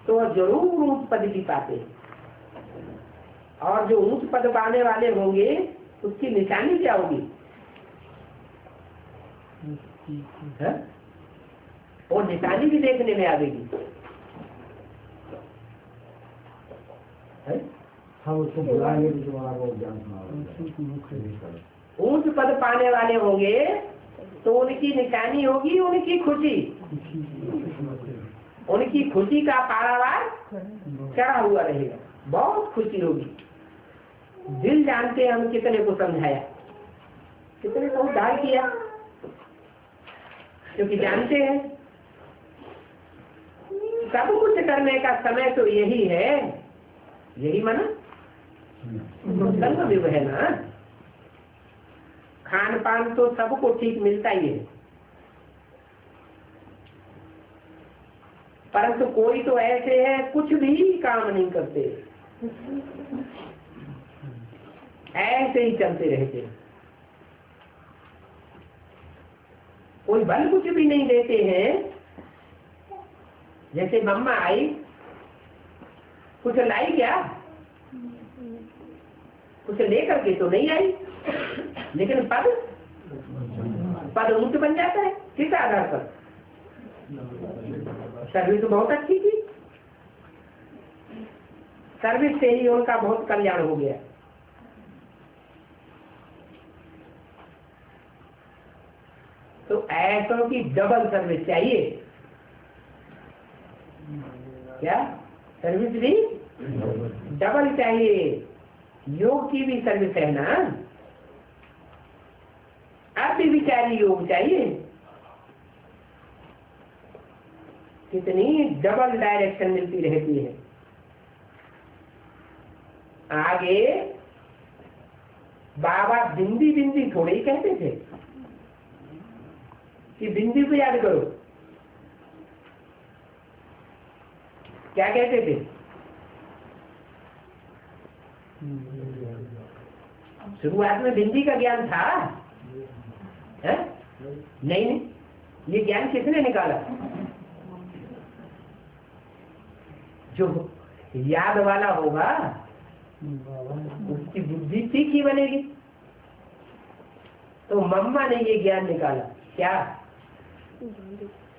तो जरूर ऊंच पद भी पाते हैं। और जो ऊंच पद पाने वाले होंगे उसकी निशानी क्या होगी? वो निशानी भी देखने में आएगी। है? हम उसको बुलाएंगे तो तुम्हारा वो ज्ञान ऊंच पद पाने वाले होंगे तो उनकी निशानी होगी उनकी खुशी, उनकी खुशी का पारावार चढ़ा हुआ रहेगा, बहुत खुशी होगी। दिल जानते हैं हम कितने को समझाया, कितने को उद्धार किया, क्योंकि जानते हैं सब कुछ करने का समय तो यही है, यही माना संग है ना। खान पान तो सबको ठीक मिलता ही है, परंतु कोई तो ऐसे है कुछ भी काम नहीं करते, ऐसे ही चलते रहते, कोई बल कुछ भी नहीं देते हैं। जैसे मम्मा आई, कुछ लाई क्या, कुछ लेकर के तो नहीं आई, लेकिन पद ऊंच बन जाता है। किस आधार पर? सर्विस तो बहुत अच्छी थी, सर्विस से ही उनका बहुत कल्याण हो गया। तो ऐसों की डबल सर्विस चाहिए। क्या सर्विस भी डबल चाहिए? योग की भी सर्विस है ना, अब भी विचारी योग चाहिए। कितनी डबल डायरेक्शन मिलती रहती है। आगे बाबा बिंदी बिंदी थोड़े ही कहते थे कि बिंदी को याद करो, क्या कहते थे? शुरुआत में बिंदी का ज्ञान था है? नहीं नहीं, ये ज्ञान किसने निकाला? जो याद वाला होगा उसकी बुद्धि तीखी बनेगी। तो मम्मा ने ये ज्ञान निकाला, क्या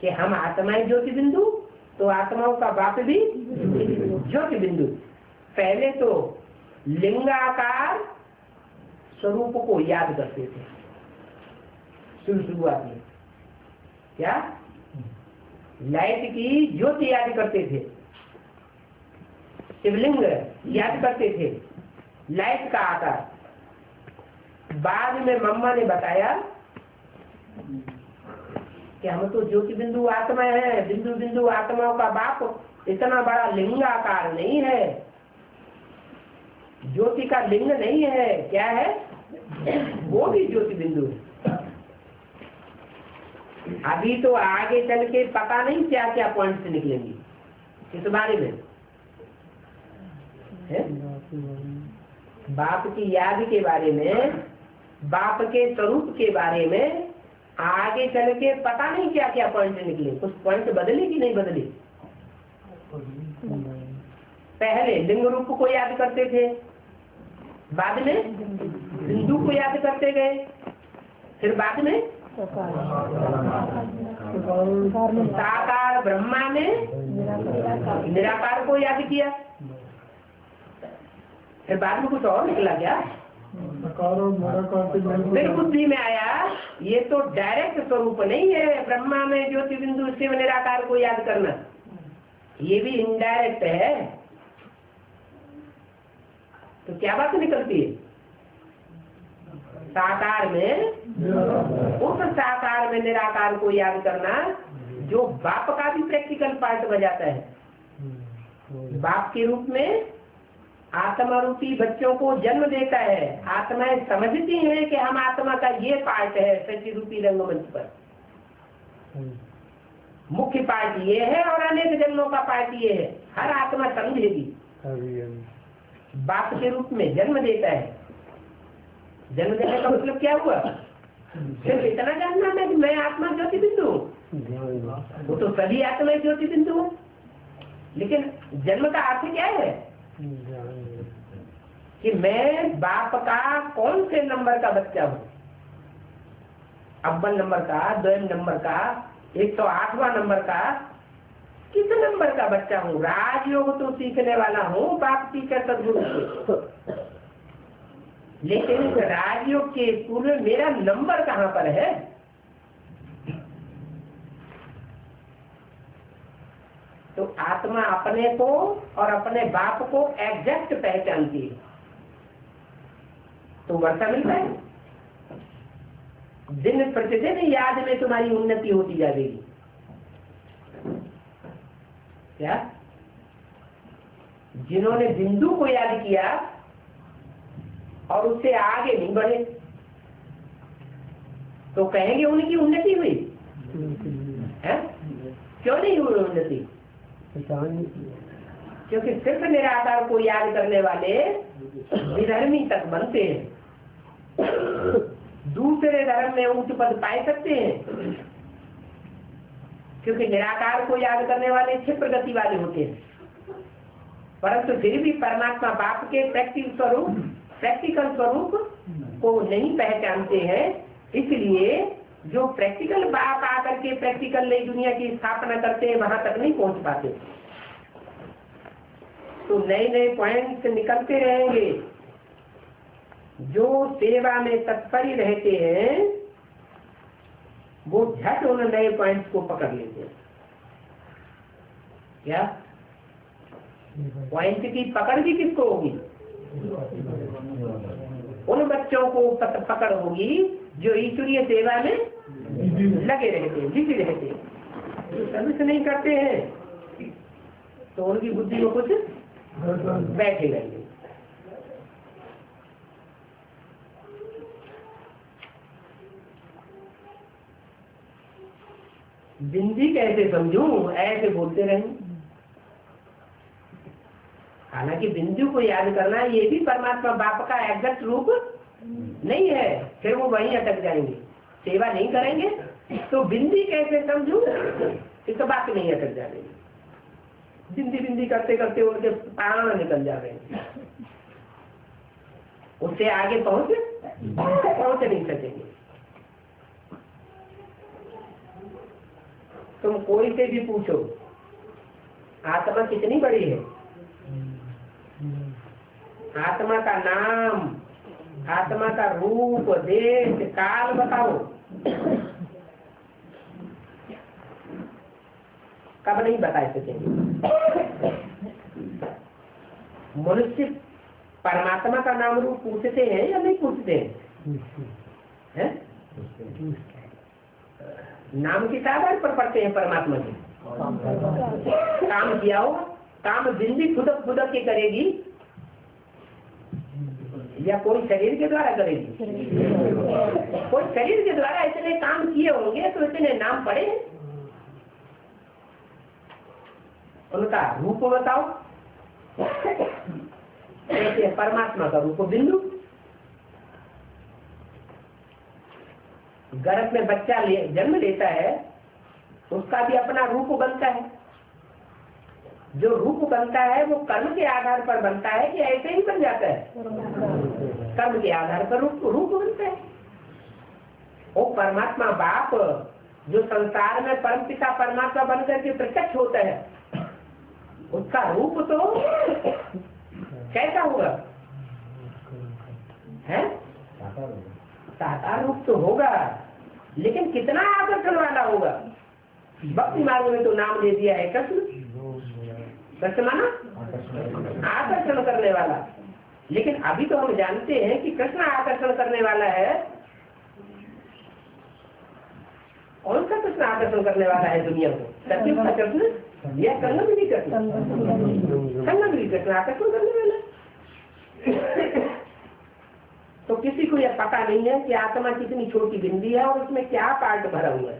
कि हम आत्माएं ज्योति बिंदु, तो आत्माओं का बाप भी ज्योति बिंदु। पहले तो लिंगाकार स्वरूप को याद करते थे शुरुआत में, क्या लाइट की ज्योति याद करते थे, शिवलिंग याद करते थे, लाइट का आकार। बाद में मम्मा ने बताया कि हम तो ज्योति बिंदु आत्मा है, बिंदु बिंदु आत्माओं का बाप इतना बड़ा लिंगाकार नहीं है, ज्योति का लिंग नहीं है, क्या है वो भी ज्योति बिंदु है। अभी तो आगे चल के पता नहीं क्या क्या पॉइंट्स निकलेंगी इस बारे में है? बाप की याद के बारे में, बाप के स्वरूप के बारे में आगे चल के पता नहीं क्या क्या पॉइंट निकले। कुछ पॉइंट बदले कि नहीं बदले? पहले लिंग रूप को याद करते थे, बाद में बिंदु को याद करते गए, फिर बाद में साकार ब्रह्मा ने निराकार को याद किया, फिर बाद में कुछ और निकला क्या? फिर बुद्धि में आया ये तो डायरेक्ट स्वरूप नहीं है, ब्रह्मा में ज्योति बिंदु शिव निराकार को याद करना, ये भी इनडायरेक्ट है। तो क्या बात निकलती है? साकार में उस साकार में निराकार को याद करना, जो बाप का भी प्रैक्टिकल पार्ट बजाता है। बाप के रूप में आत्मा रूपी बच्चों को जन्म देता है। आत्माएं समझती हैं कि हम आत्मा का ये पार्ट है सच्ची रूपी रंगमंच पर, मुख्य पार्ट ये है और अनेक जन्मों का पार्ट ये है। हर आत्मा समझेगी। बाप के रूप में जन्म देता है। जन्म देने का मतलब क्या हुआ? सिर्फ इतना जानना है कि मैं आत्मा ज्योति बिंदु हूँ, वो तो सभी आत्मा ज्योति बिंदु है। लेकिन जन्म का अर्थ क्या है? कि मैं बाप का कौन से नंबर का बच्चा हूँ? अव्वल नंबर का, द्वितीय नंबर का, 108वां नंबर का, किस नंबर का बच्चा हूँ? राजयोग तो सीखने वाला हूँ बाप टीचर सदगुरु से, लेकिन इस राजयोग के स्कूल में मेरा नंबर कहाँ पर है? तो आत्मा अपने को और अपने बाप को एग्जैक्ट पहचानती है, तो वर्षा मिलता है। दिन प्रतिदिन याद में तुम्हारी उन्नति होती जाएगी। क्या? जिन्होंने बिंदु को याद किया और उससे आगे नहीं बढ़े तो कहेंगे उनकी उन्नति हुई है? क्यों नहीं हुई उन्नति? क्योंकि सिर्फ निराकार को याद करने वाले विधर्मी तक बनते हैं, दूसरे धर्म में उच्च पद पाए सकते हैं, क्योंकि निराकार को याद करने वाले क्षिप्र गति वाले होते हैं। परंतु फिर भी परमात्मा बाप के प्रैक्टिकल स्वरूप को नहीं पहचानते हैं, इसलिए जो प्रैक्टिकल बाप आकर के प्रैक्टिकल नई दुनिया की स्थापना करते हैं वहां तक नहीं पहुंच पाते। तो नए नए पॉइंट्स निकलते रहेंगे। जो सेवा में तत्पर रहते हैं वो झट उन नए पॉइंट्स को पकड़ लेते हैं। क्या पॉइंट की पकड़ भी किसको होगी? उन बच्चों को पकड़ होगी जो ईश्वरीय सेवा में लगे रहते हैं, बिजी रहते हैं। जो सर्विस नहीं करते हैं तो उनकी बुद्धि में कुछ बैठे रहेंगे। बिंदी कैसे समझूं? ऐसे बोलते रहेंगे। हालांकि बिंदु को याद करना ये भी परमात्मा बाप का एग्जैक्ट रूप नहीं है, फिर वो वहीं अटक जाएंगे। सेवा नहीं करेंगे तो बिंदी कैसे समझूं? इस बात नहीं अटक जाएंगे। बिंदी बिंदी करते करते उनके प्राण निकल जा रहे हैं, उससे आगे पहुंच नहीं सकेंगे। तुम कोई से भी पूछो आत्मा कितनी बड़ी है, आत्मा का नाम, आत्मा का रूप, देश, काल बताओ, कब नहीं बता सकेंगे। मनुष्य परमात्मा का नाम रूप पूछते हैं या नहीं पूछते हैं? नाम किस आधार पर पढ़ते हैं परमात्मा के? काम किया होगा। काम बिंदी खुदक खुदक के करेगी या कोई शरीर के द्वारा करेगी? कोई शरीर के द्वारा इतने काम किए होंगे तो इतने नाम पड़े हैं। उनका रूप बताओ। ऐसे परमात्मा का रूप बिंदु। गर्भ में बच्चा जन्म लेता है, उसका भी अपना रूप बनता है। जो रूप बनता है वो कर्म के आधार पर बनता है कि ऐसे ही बन जाता है? कर्म के आधार पर रूप बनता है। वो परमात्मा बाप जो संसार में परमपिता परमात्मा बनकर के प्रत्यक्ष होता है, उसका रूप तो कैसा होगा? है साकार रूप तो होगा, लेकिन कितना आकर्षण वाला होगा। भक्ति मार्ग में तो नाम दे दिया है कृष्ण। कृष्ण माना आकर्षण करने वाला, लेकिन अभी तो हम जानते हैं कि कृष्ण आकर्षण करने वाला है। कौन सा कृष्ण आकर्षण करने वाला है दुनिया को? सत्युग का कृष्ण या संगमगिरी कृष्ण? संगमगिरी कृष्ण आकर्षण करने वाला। तो किसी को यह पता नहीं है कि आत्मा कितनी छोटी बिंदी है और उसमें क्या पार्ट भरा हुआ है।